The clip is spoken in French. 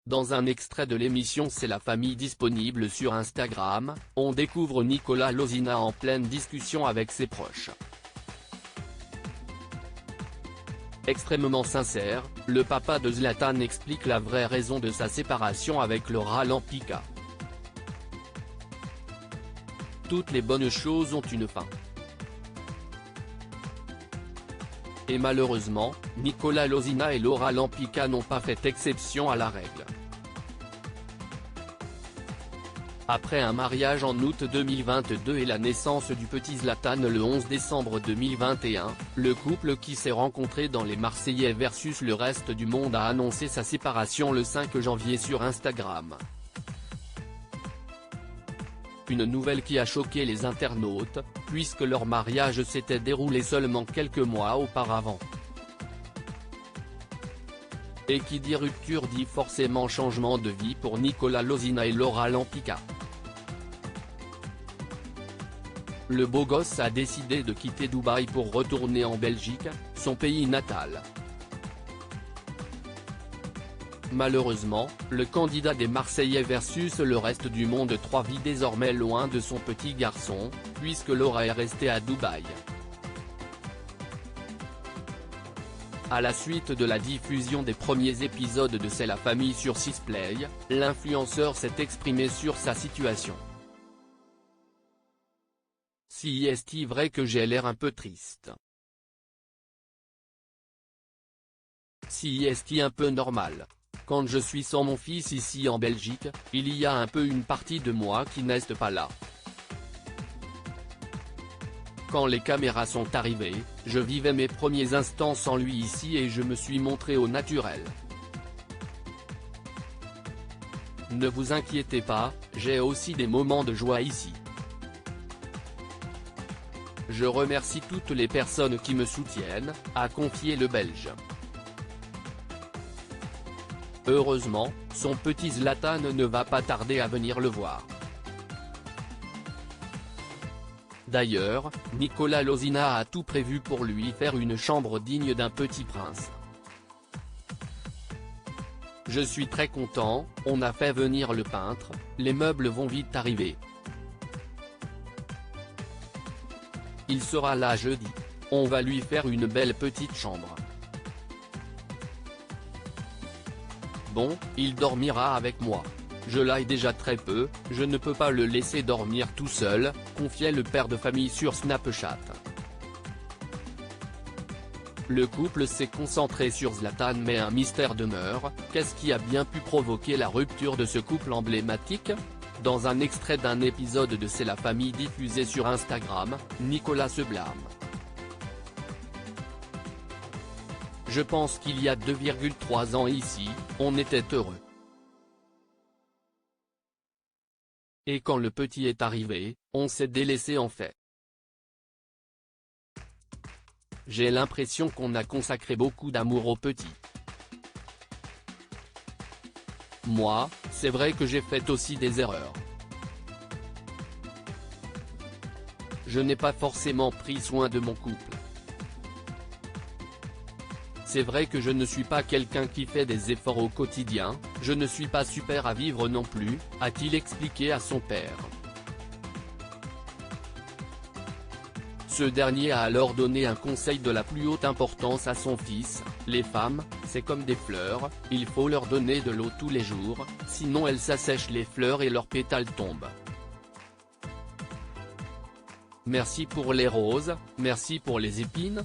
Dans un extrait de l'émission C'est la famille disponible sur Instagram, on découvre Nicolas Lozina en pleine discussion avec ses proches. Extrêmement sincère, le papa de Zlatan explique la vraie raison de sa séparation avec Laura Lampika. Toutes les bonnes choses ont une fin. Et malheureusement, Nicolas Lozina et Laura Lampika n'ont pas fait exception à la règle. Après un mariage en août 2022 et la naissance du petit Zlatan le 11 décembre 2021, le couple qui s'est rencontré dans les Marseillais versus le reste du monde a annoncé sa séparation le 5 janvier sur Instagram. Une nouvelle qui a choqué les internautes, puisque leur mariage s'était déroulé seulement quelques mois auparavant. Et qui dit rupture dit forcément changement de vie pour Nicolas Lozina et Laura Lampika. Le beau gosse a décidé de quitter Dubaï pour retourner en Belgique, son pays natal. Malheureusement, le candidat des Marseillais versus le reste du monde 3 vit désormais loin de son petit garçon, puisque Laura est restée à Dubaï. À la suite de la diffusion des premiers épisodes de C'est la famille sur 6play, l'influenceur s'est exprimé sur sa situation. Si est-il vrai que j'ai l'air un peu triste? Si est-il un peu normal? Quand je suis sans mon fils ici en Belgique, il y a un peu une partie de moi qui n'est pas là. Quand les caméras sont arrivées, je vivais mes premiers instants sans lui ici et je me suis montré au naturel. Ne vous inquiétez pas, j'ai aussi des moments de joie ici. Je remercie toutes les personnes qui me soutiennent, a confié le Belge. Heureusement, son petit Zlatan ne va pas tarder à venir le voir. D'ailleurs, Nicolas Lozina a tout prévu pour lui faire une chambre digne d'un petit prince. Je suis très content, on a fait venir le peintre, les meubles vont vite arriver. Il sera là jeudi. On va lui faire une belle petite chambre. Bon, il dormira avec moi. Je l'aille déjà très peu, je ne peux pas le laisser dormir tout seul, confiait le père de famille sur Snapchat. Le couple s'est concentré sur Zlatan mais un mystère demeure, qu'est-ce qui a bien pu provoquer la rupture de ce couple emblématique? Dans un extrait d'un épisode de C'est la famille diffusé sur Instagram, Nicolas se blâme. Je pense qu'il y a 2,3 ans ici, on était heureux. Et quand le petit est arrivé, on s'est délaissé en fait. J'ai l'impression qu'on a consacré beaucoup d'amour au petit. Moi, c'est vrai que j'ai fait aussi des erreurs. Je n'ai pas forcément pris soin de mon couple. C'est vrai que je ne suis pas quelqu'un qui fait des efforts au quotidien, je ne suis pas super à vivre non plus, a-t-il expliqué à son père. Ce dernier a alors donné un conseil de la plus haute importance à son fils, les femmes, c'est comme des fleurs, il faut leur donner de l'eau tous les jours, sinon elles s'assèchent les fleurs et leurs pétales tombent. Merci pour les roses, merci pour les épines.